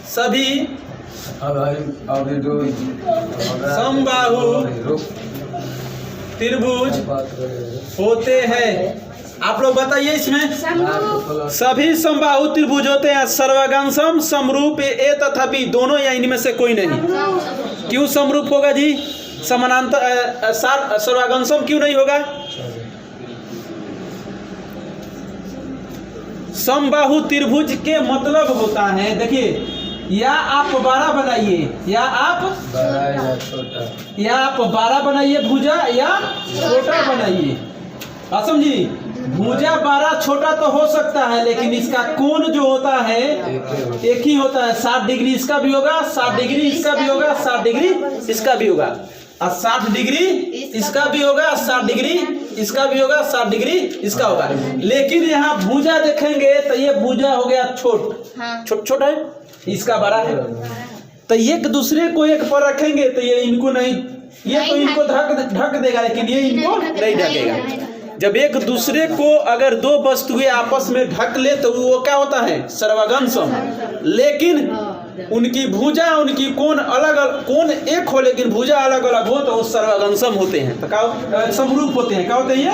सभी समबाहु त्रिभुज होते हैं। आप लोग बताइए इसमें सभी समबाहु त्रिभुज होते हैं। सर्वांगसम समरूप ए तथा बी दोनों या इनमें से कोई नहीं। क्यों समरूप होगा जी? समानांतर सर्वांगसम क्यों नहीं होगा? समबाहु त्रिभुज के मतलब होता है, देखिए, या आप 12 बनाइए या आप 12 बनाइए भुजा या छोटा बनाइए। समझी? भुजा 12 छोटा तो हो सकता है, लेकिन इसका कोण जो होता है एक ही होता है। 60 डिग्री इसका भी होगा, 60 डिग्री इसका भी होगा, 60 डिग्री इसका भी होगा, और 60 डिग्री इसका भी होगा, 60 डिग्री इसका भी होगा, 60 डिग्री इसका होगा। लेकिन यहाँ भुजा देखेंगे तो ये भुजा हो गया छोटा है, इसका बड़ा है। तो एक दूसरे को एक पर रखेंगे तो ये इनको नहीं, ये तो इनको ढक देगा, लेकिन ये इनको नहीं ढकेगा। जब एक दूसरे को अगर दो वस्तुएं आपस में ढक ले तो वो क्या होता है? सर्वांगसम। लेकिन उनकी भुजा, उनकी कोण अलग अलग, कोण एक हो लेकिन भुजा अलग अलग हो तो वो सर्वांगसम होते हैं। तो क्या समरूप होते हैं? क्या होते हैं ये?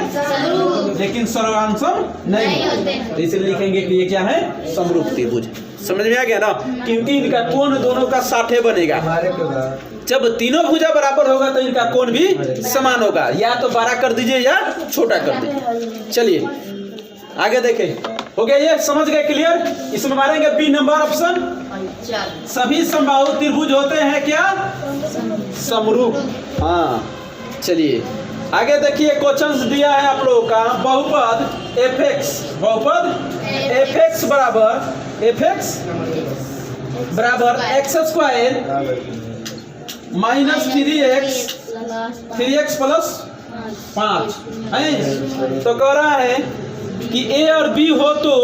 लेकिन सर्वांगसम नहीं होते। तो इसलिए लिखेंगे कि ये क्या है? समरूप त्रिभुज। समझ में आ गया ना? क्योंकि इनका कोण दोनों का 60 बनेगा। जब तीनों भुजा बराबर होगा तो इनका कोण भी समान होगा। या तो 12 कर दीजिए या छोटा कर दीजिए। चलिए आगे देखें। हो गया ये? समझ गए? क्लियर? इसमें मारेंगे बी नंबर ऑप्शन। सभी समबाहु त्रिभुज होते हैं क्या? समरूप। हाँ, चलिए आगे देखिए। क्वेश्चंस दिया है आप लोगों का। बहुपद एफ एक्स बराबर x square minus 3x plus 5 है। तो कह रहा है कि ए और बी हो तो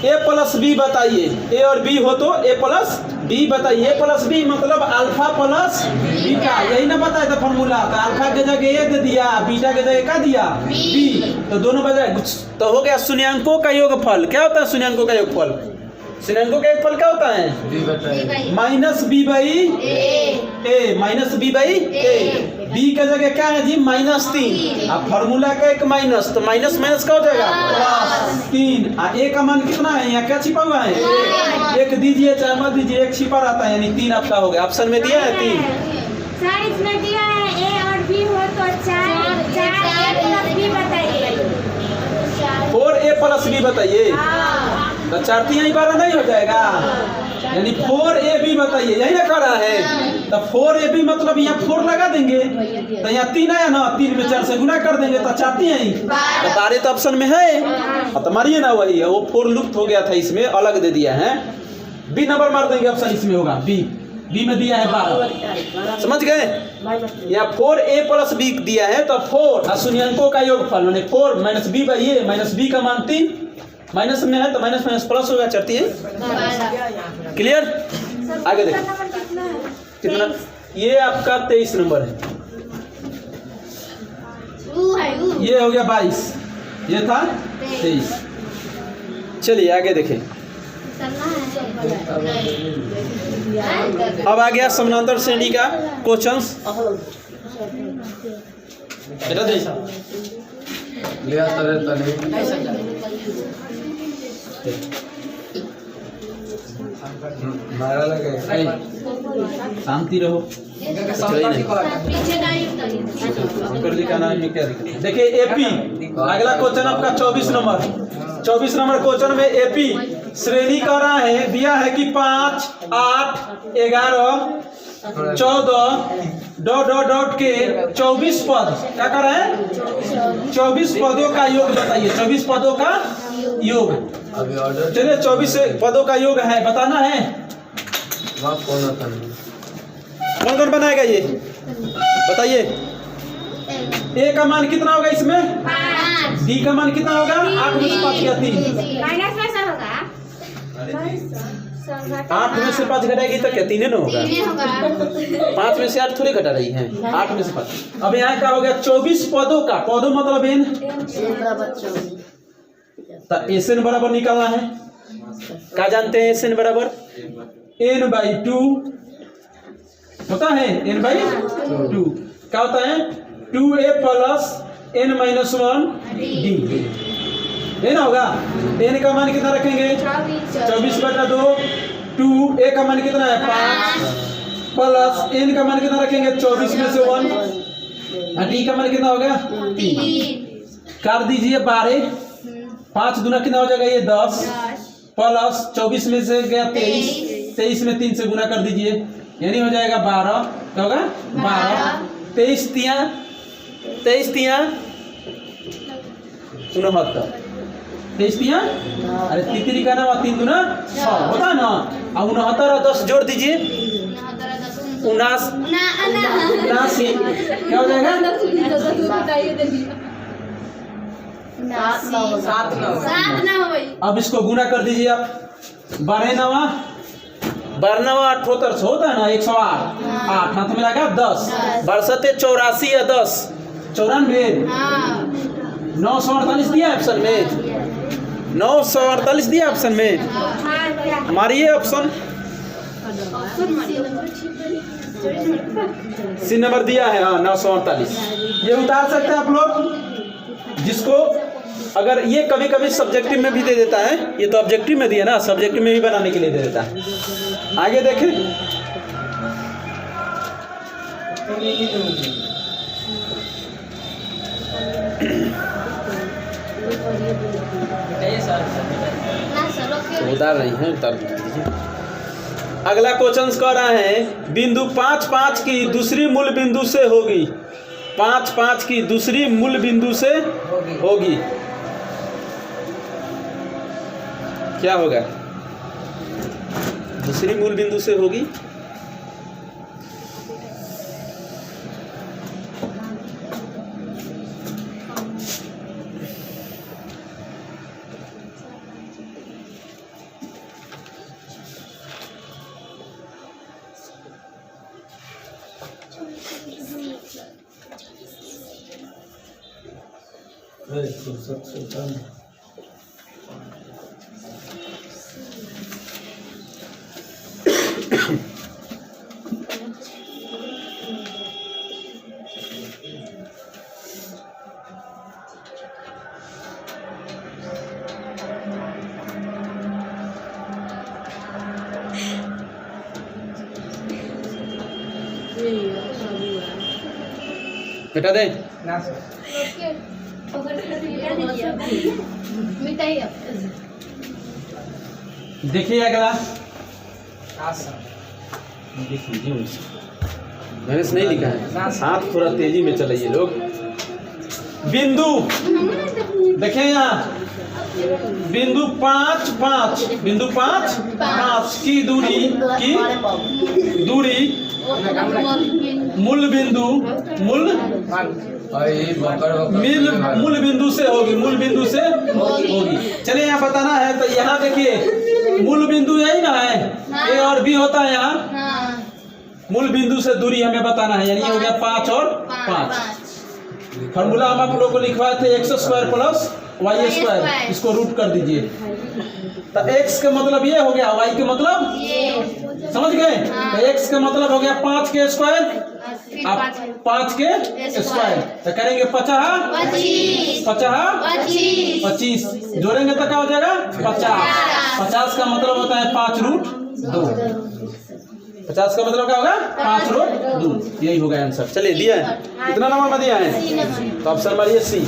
ए प्लस बी बताइए। ए और बी हो तो ए प्लस बी बताइए। ए प्लस बी मतलब अल्फा प्लस बीटा, यही ना बताया था फॉर्मूला। तो अल्फा के जगह ए दे दिया, बीटा के जगह क्या दिया? बी। तो दोनों बजाय तो हो गया शून्यांकों का योगफल। क्या होता है शून्यांकों का योगफल? शून्यांकों का योगफल क्या होता है? Minus B by A, minus B by A. B का जगह क्या है जी? -3। अब फॉर्मूला का एक माइनस, तो माइनस माइनस क्या हो जाएगा? +3। ए का मान कितना है? यहाँ क्या छिपा हुआ है? 1 दीजिए चाहे मत दीजिए, 1 छिपा रहता है, यानी 3 आपका हो गया। ऑप्शन में दिया है 3। सर इसमें दिया है ए और बी हो तो 4 प्लस बी बताइए। 4a प्लस बी बताइए। तो 4 3 12 नहीं हो जाएगा, यानी 4ab बताइए। यही ना कर रहा है। तो 4ab मतलब यहाँ 4 लगा देंगे तो यहाँ 3 आया ना, 3 में 4 से गुना कर देंगे तो 4 3 आई। तो 12 तो ऑप्शन में है। तो मारिए ना, वही है। वो 4 लुप्त हो गया था, इसमें अलग दे दिया है। बी नंबर मार देंगे, ऑप्शन इसमें होगा बी में दिया है 12। समझ गए? यहाँ 4a प्लस बी दिया है तो 4 शून्यांकों का योगफल माने 4 minus B by A, minus B का मान 3, माइनस में है तो माइनस माइनस प्लस होगा, चढ़ती है। क्लियर? आगे देखिए कितना। ये आपका 23 नंबर है। ये हो गया 22, ये था 23। चलिए आगे देखें। अब आ गया समानांतर श्रेणी का क्वेश्चंस। बेटा दे शांति रहो। शंकर जी का नाम में क्या दिखा? देखिए एपी। अगला क्वेश्चन आपका 24 नंबर क्वेश्चन में एपी श्रेणी कर रहा है। दिया है कि 5 8 11 14 डॉट के 24 पद। क्या कर रहे हैं? 24 पदों का योग बताइए। 24 पदों का योग। चलिए 24 पदों का योग है, बताना है। कौन कौन बनाएगा ये बताइए। ए का मान कितना होगा इसमें? 5। डी का मान कितना होगा? 8 में से 5 गया 3। माइनस में से होगा 8 में से 5 घटाएगी तो क्या 3 ना होगा? 5 में से 8 थोड़ी घटा रही है, 8 में से 5। अब यहाँ क्या हो गया? 24 पदों का, पदों मतलब एन, तो एन बराबर निकालना है। क्या जानते हैं एस एन बराबर n/2 होता है, n/2 क्या होता है 2a प्लस n-1 d है ना होगा। n का मान कितना रखेंगे 24/2, 2a का मान कितना है 5 प्लस n का मान कितना रखेंगे 24 में से 1, d का मान कितना होगा 3 कर दीजिए 12, 5 दूना कितना हो जाएगा ये 10 प्लस 24 में से गया 23, 23 में 3 से गुना कर दीजिए यानी हो जाएगा 12, क्या होगा 12, 23 तिया 69, 23 तिया अरे तितरी का नाम 3 दूना 6 होता है ना। अब 69 और 10 जोड़ दीजिए 79 क्या हो जाएगा 7 अब इसको गुना कर दीजिए आप 12 78 होता है ना 108 8 हाथ में लगा 10 62 84 या 10 94 948 दिया ऑप्शन में 948 दिया ऑप्शन में हमारी ये ऑप्शन सी नंबर दिया है। हाँ 948 ये उतार सकते हैं आप लोग, जिसको अगर ये कभी कभी सब्जेक्टिव में भी दे देता है, ये तो ऑब्जेक्टिव में दिया ना, सब्जेक्टिव में भी बनाने के लिए दे देता है। आगे देखें उतार रही हैं, उतार दीजिए। अगला क्वेश्चन कह रहा है बिंदु 5 5 की दूसरी मूल बिंदु से होगी, 5 5 की दूसरी मूल बिंदु से होगी, क्या होगा दूसरी मूल बिंदु से होगी बेटा दे ना सर देखिए अगला हाँ सर मैंने नहीं लिखा है, हाथ थोड़ा तेजी में चलाइए लोग। बिंदु देखिए यहाँ बिंदु 5 5 बिंदु 5 5 की दूरी मूल बिंदु मूल बिंदु से होगी, मूल बिंदु से होगी। चलिए यहाँ बताना है तो यहाँ देखिए मूल बिंदु यही ना है, ए और बी होता है यहाँ, मूल बिंदु से दूरी हमें बताना है, यानी ये हो गया 5 और 5। फॉर्मूला हम आप लोगों को लिखवाए थे x² प्लस y², इसको रूट कर दीजिए तो x का मतलब ये हो गया, y के मतलब समझ गए, तो x का मतलब हो गया 5 के स्क्वायर, आप 5 के स्क्वायर तो करेंगे 25 जोड़ेंगे तो क्या हो जाएगा 50 का मतलब होता है 5√2, 50 का मतलब क्या होगा 5√2, यही होगा आंसर। चलिए दिया है, कितना नंबर में दिया है तो ऑप्शन मारिए सी।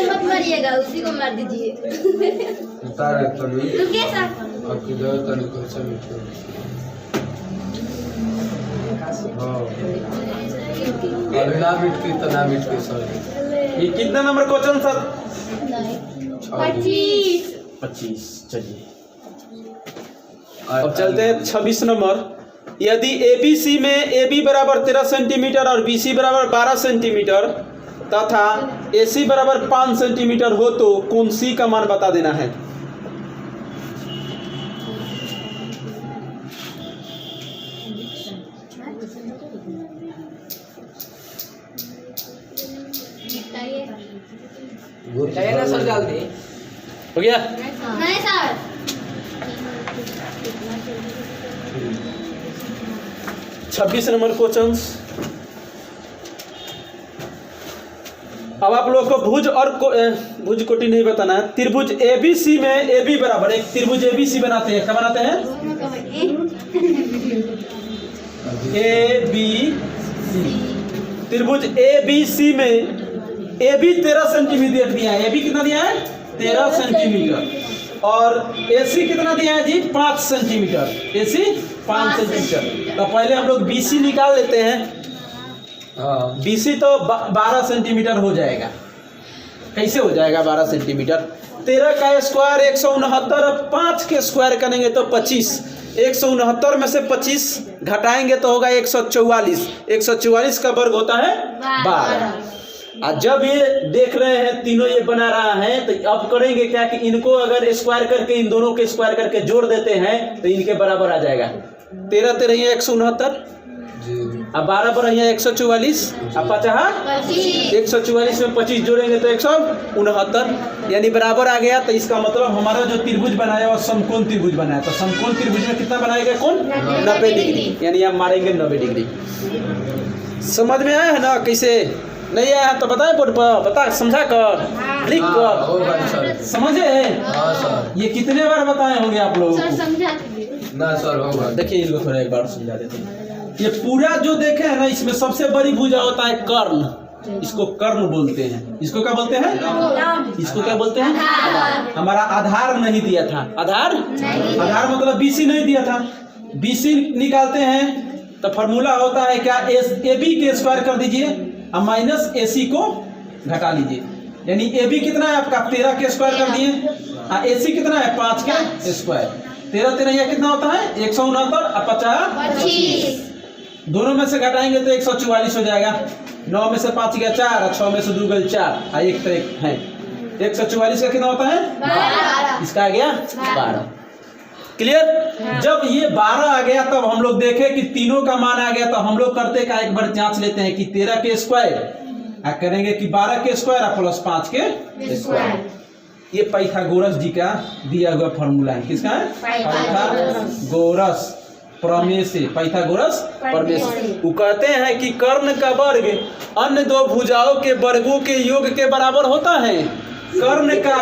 मत मारिएगा, उसी को मार दीजिए। रुकिए सर, ये कितना नंबर क्वेश्चन सर 25। चलिए अब चलते हैं 26 नंबर। यदि ABC में AB बराबर 13 सेंटीमीटर और BC बराबर 12 सेंटीमीटर तथा AC बराबर 5 सेंटीमीटर हो तो कोण C का मान बता देना है। बताइए ना सर जल्दी। हो गया? नहीं सर। 26 number questions. अब आप लोग को भुज और भुज कोटि नहीं बताना है। त्रिभुज ABC में AB बराबर, एक त्रिभुज ABC बनाते हैं। क्या बनाते हैं? ABC। त्रिभुज ABC में AB 13 सेंटीमीटर दिया है। AB कितना दिया है? 13 सेंटीमीटर। और AC कितना दिया है जी? 5 सेंटीमीटर। AC 5 centimetre. तो पहले हम लोग BC निकाल लेते हैं। BC तो 12 सेंटीमीटर हो जाएगा। कैसे हो जाएगा 12 सेंटीमीटर? 13 का स्क्वायर 169, 5 के स्क्वायर करेंगे तो 25। 169 में से 25 घटाएंगे तो होगा 144। 144 का वर्ग होता है 12। और जब ये देख रहे हैं तीनों ये बना रहा है, तो अब करेंगे क्या कि इनको अगर स्क्वायर करके इन दोनों के स्क्वायर करके जोड़ देते हैं तो इनके बराबर आ जाएगा। 13 13 169, अब 12 पर है 144, अब 50 144 में 25 जोड़ेंगे तो 169, यानी बराबर आ गया। तो इसका मतलब हमारा जो त्रिभुज बनाया वो समकोण त्रिभुज बनाया। तो समकोण त्रिभुज में कितना बनाएगा कौन? 90 डिग्री, यानी आप मारेंगे 90 डिग्री। समझ में आया है ना? कैसे नहीं आया तो बताए बोर्ड पर, बता समझा कर, लिख कर। समझे? ये कितने बार बताए होंगे आप लोगों को? ना सर होगा। देखिए इनको थोड़ा एक बार समझा देते हैं। ये पूरा जो देखे है ना, इसमें सबसे बड़ी भुजा होता है कर्ण। इसको कर्ण बोलते हैं। इसको क्या बोलते हैं? इसको क्या बोलते हैं? हमारा आधार नहीं दिया था। आधार मतलब BC नहीं दिया था। BC निकालते हैं तो फॉर्मूला होता है क्या? AB के स्क्वायर कर दीजिए और माइनस AC को घटा लीजिए। यानी AB कितना है आपका? 13 के स्क्वायर कर दिए और AC कितना है? 5 के स्क्वायर। 13 13 यह कितना होता है? 169 और 50। दोनों में से घटाएंगे तो 144 हो जाएगा। 9 में से 5 गया 4 और 6 में से 2 गए 4 और 1 तो 1 है। 144 का कितना होता है? 12। इसका आ गया 12। क्लियर? जब ये 12 आ गया तब हम लोग देखे कि तीनों का मान आ गया, तो हम लोग करते का एक बार जांच लेते हैं कि 13 के स्क्वायर करेंगे कि 12 के स्क्वायर प्लस 5 के स्क्वायर। ये पाइथागोरस जी का दिया हुआ फॉर्मूला है। किसका है? पाइथागोरस प्रमेय से। पाइथागोरस प्रमेय से वो कहते हैं कि कर्ण का वर्ग अन्य दो भुजाओं के वर्गों के योग के बराबर होता है। कर्ण का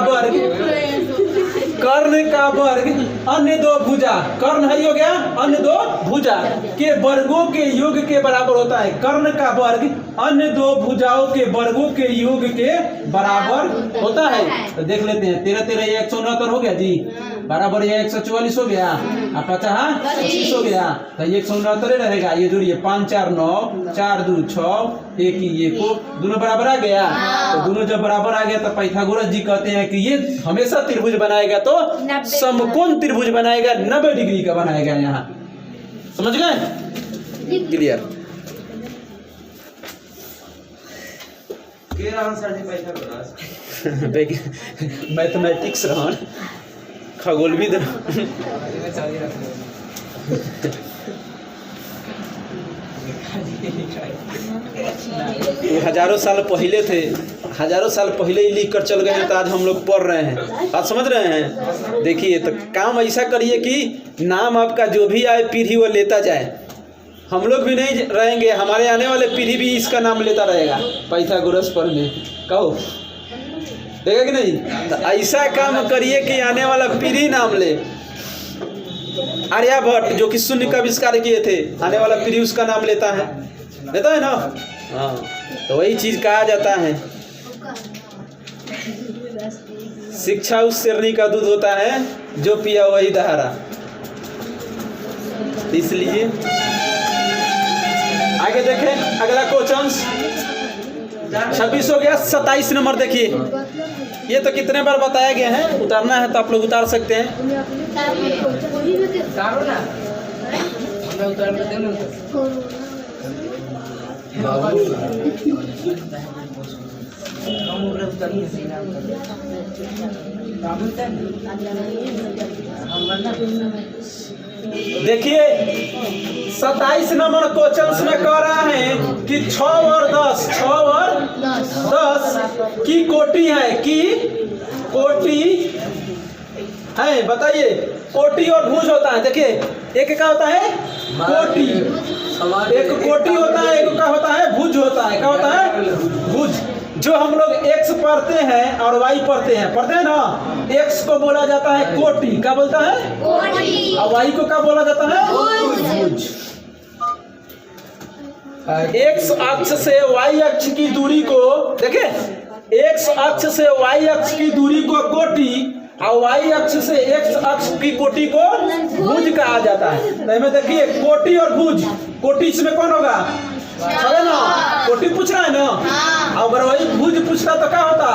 वर्ग अन्य दो भुजा, कर्ण है हो गया, अन्य दो भुजा के वर्गों के योग के बराबर होता है। कर्ण का वर्ग अन्य दो भुजाओं के वर्गों के योग के बराबर होता है। तो देख लेते हैं। 13 13 169 हो गया जी, बराबर ये 144 हो गया, 50 25 हो गया, तो 169 रहेगा। ये जोड़िए 5 4 9 4 2 6 1 1 को दोनों बराबर आ गया। तो दोनों जब बराबर आ गया तो पाइथागोरस जी कहते हैं कि ये हमेशा त्रिभुज बनाएगा तो समकोण त्रिभुज बनाएगा, 90 डिग्री का बनाएगा। यहाँ समझ गए? क्लियर? मैथमेटिक्स रहन खगोलविद हजारों साल पहले थे, हजारों साल पहले ही लिख कर चल गए हैं, तो आज हम लोग पढ़ रहे हैं। आप समझ रहे हैं? देखिए, तो काम ऐसा करिए कि नाम आपका जो भी आए पीढ़ी वो लेता जाए। हम लोग भी नहीं रहेंगे, हमारे आने वाले पीढ़ी भी इसका नाम लेता रहेगा। पाइथागोरस पर में कहो देगा कि नहीं? तो ऐसा काम करिए कि आने वाला पीढ़ी नाम ले। आर्यभट्ट जो कि शून्य का आविष्कार किए थे, आने वाला पीढ़ी उसका नाम लेता है ना? हाँ, तो वही चीज कहा जाता है। शिक्षा उस शेरनी का दूध होता है जो पिया वही दहाड़ा। इसलिए आगे देखें, अगला क्वेश्चन 26 हो गया। 27 नंबर देखिए। ये तो कितने बार बताया गया है, उतारना है तो आप लोग उतार सकते हैं। उतारो ना, हमें उतारने दे ना। देखिए 27 नंबर क्वेश्चन में कह रहा है कि 6 और 10 6 और 10 की कोटि है, की कोटि है। बताइए, कोटि और भुज होता है। देखिए, एक क्या होता है कोटि, एक कोटि होता है, एक का होता है भुज होता है। क्या होता है भुज। जो हम लोग x पढ़ते हैं और y पढ़ते हैं ना, x को बोला जाता है कोटि। क्या बोलता है कोटि। और y को क्या बोला जाता है भुज। x अक्ष से y अक्ष की दूरी को देखिए, x अक्ष से y अक्ष की दूरी को कोटि और y अक्ष से x अक्ष की कोटि को भुज कहा जाता है। तो इसमें देखिए, कोटि और भुज। कोटि इसमें कौन होगा, है ना, कोटि पूछ रहा है ना। अगर वही भुज पूछता तो क्या होता,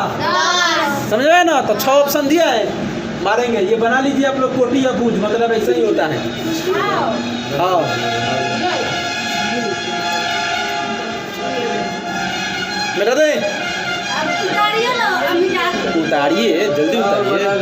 समझ रहे ना। तो 6 ऑप्शन दिया है, मारेंगे। ये बना लीजिए आप लोग, कोटि या भुज मतलब ऐसा ही होता है। हाँ, बेटा दे उतारिए, जल्दी उतारिए।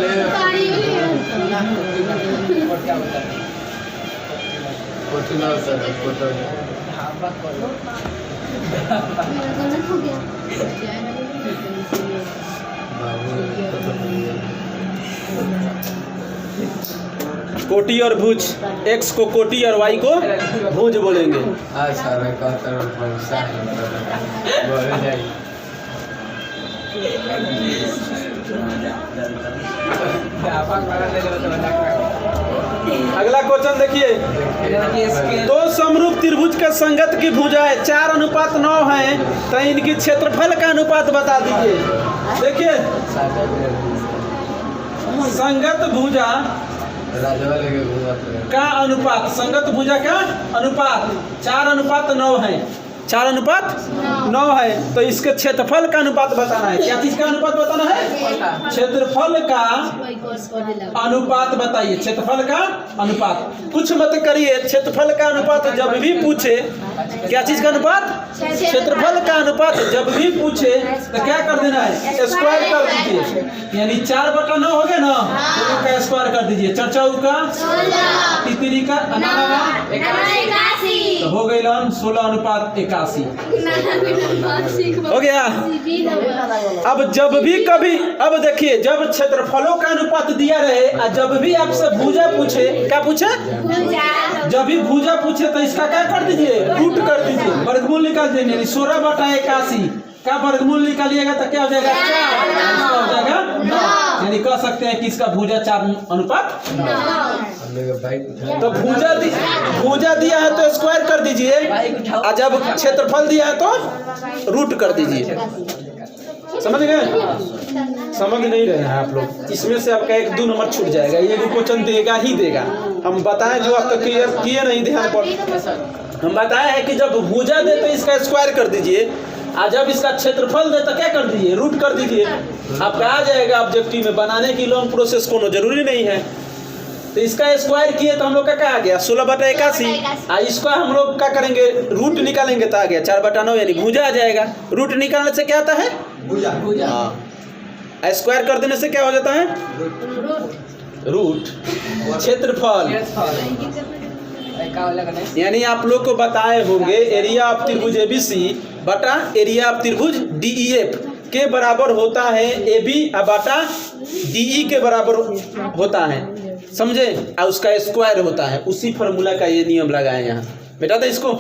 कोटि और भुज, x को कोटि और y को भुज बोलेंगे। अगला क्वेश्चन देखिए, दो समरूप त्रिभुज के संगत की भुजाएं 4:9 है, तो इनकी क्षेत्रफल का अनुपात बता दीजिए। देखिए, संगत भुजा का अनुपात, संगत भुजा का अनुपात 4:9 है, 4:9 है। तो इसके क्षेत्रफल का अनुपात बताना है। क्या चीज का अनुपात बताना है, क्षेत्रफल का अनुपात बताइए। क्षेत्रफल का अनुपात, कुछ मत करिए। क्षेत्रफल का अनुपात जब भी पूछे, क्या चीज का अनुपात, क्षेत्रफल का अनुपात जब भी पूछे तो क्या कर देना है, स्क्वायर कर दीजिए। यानी 4/9 हो गया ना, तो का स्क्वायर कर दीजिए। 4 का 3 का तो हो गई 16:81 हो गया। अब जब भी कभी, अब देखिए, जब क्षेत्रफलों का अनुपात दिया रहे और जब भी आपसे भुजा पूछे, क्या पूछे, जब भी भुजा पूछे तो इसका क्या कर दीजिए, रूट कर दीजिए, वर्गमूल निकाल देंगे। 16/81 का वर्गमूल निकालिएगा तो क्या हो जाएगा, 4 हो जाएगा 9। यानी कह सकते हैं कि इसका भुजा 4:9। तो भुजा दिया है तो स्क्वायर कर दीजिए, और जब क्षेत्रफल दिया है तो रूट कर दीजिए। समझ गए, समझ नहीं रहे हैं आप लोग। इसमें से आपका 1-2 नंबर छूट जाएगा। ये क्वेश्चन देगा ही देगा। हम बताएं जो आप तक क्लियर किए नहीं ध्यान पर, हम बताए हैं कि जब भुजा दे तो इसका स्क्वायर कर दीजिए, और जब इसका क्षेत्रफल दे तो क्या कर दीजिए, रूट कर दीजिए। आपका आ जाएगा ऑब्जेक्टिव में। बनाने की लॉन्ग प्रोसेस कोनो जरूरी नहीं है। तो इसका स्क्वायर किए तो हम लोग का क्या आ गया, 16/81। इसका हम लोग क्या करेंगे, रूट निकालेंगे तो आ गया 4/9, यानी भुजा आ जाएगा। रूट निकालने से क्या आता है, भुजा। हाँ, स्क्वायर कर देने से क्या हो जाता है, रूट। क्षेत्रफल यानी आप लोग को बताए होंगे, एरिया ऑफ त्रिभुज ABC बटा एरिया ऑफ त्रिभुज DEF के बराबर होता है AB बटा DE के बराबर होता है। समझे, और उसका स्क्वायर होता है। उसी फॉर्मूला का ये नियम लगाए यहाँ। बेटा था इसको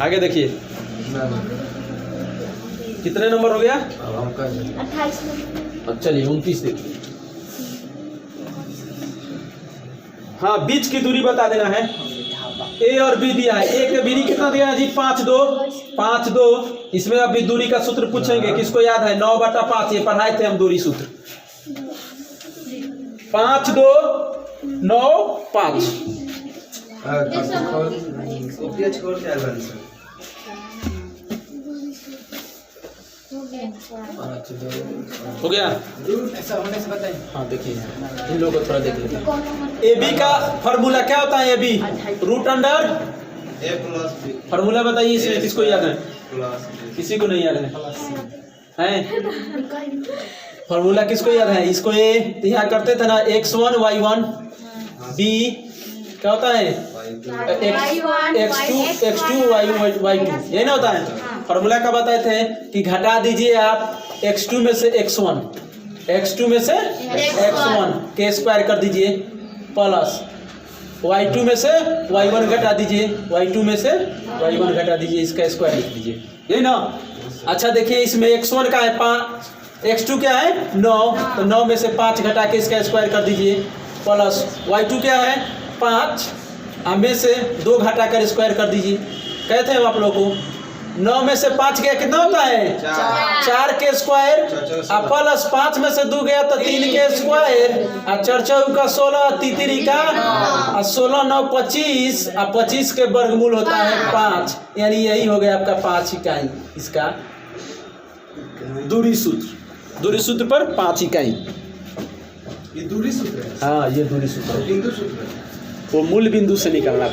आगे देखिए, कितने नंबर हो गया, 28 नंबर। चलिए 29 देखिए। हाँ, बीच की दूरी बता देना है। ए और बी दिया है। ए के दूरी कितना दिया है जी, 5-2। इसमें अभी दूरी का सूत्र पूछेंगे, किसको याद है, 9/5। ये पढ़ाए थे हम दूरी सूत्र, 5-2 9 5। हो गया, ऐसा होने से बताइए। हाँ देखिए, इन लोगों को थोड़ा देख लेते हैं। ए बी का फॉर्मूला क्या होता है, A B root under A plus B formula बताइए। इसमें किसको याद है, plus किसी को नहीं याद है फॉर्मूला किसको याद है, इसको ए यहाँ करते थे ना, x1 y1 b क्या होता है x2 यही ना होता है। फॉर्मूला का बताए थे कि घटा दीजिए आप x2 में से x1 में से x1 के स्क्वायर कर दीजिए प्लस y2 में से y1 घटा दीजिए y2 में से y1 घटा दीजिए, इसका स्क्वायर लिख दीजिए, यही ना। अच्छा देखिए इसमें x1 का है 5, x2 क्या है 9, तो 9 में से 5 घटा के इसका स्क्वायर कर दीजिए प्लस y2 क्या है 5 में से 2 घटा कर स्क्वायर कर दीजिए। कहते हैं आप लोगों को 9 में से 5 गया कितना होता है 4 के स्क्वायर, और प्लस 5 में से 2 गया तो 3 के स्क्वायर, और 4 का 16, 3 का 16, 9 25, और 25 के वर्गमूल होता है 5, यानी यही हो गया आपका 5 इकाई इसका दूरी सूत्र पर 5 इकाई। ये दूरी सूत्र है। हाँ ये दूरी सूत्र है, बिंदु सूत्र है। वो मूल बिंदु से निकलना।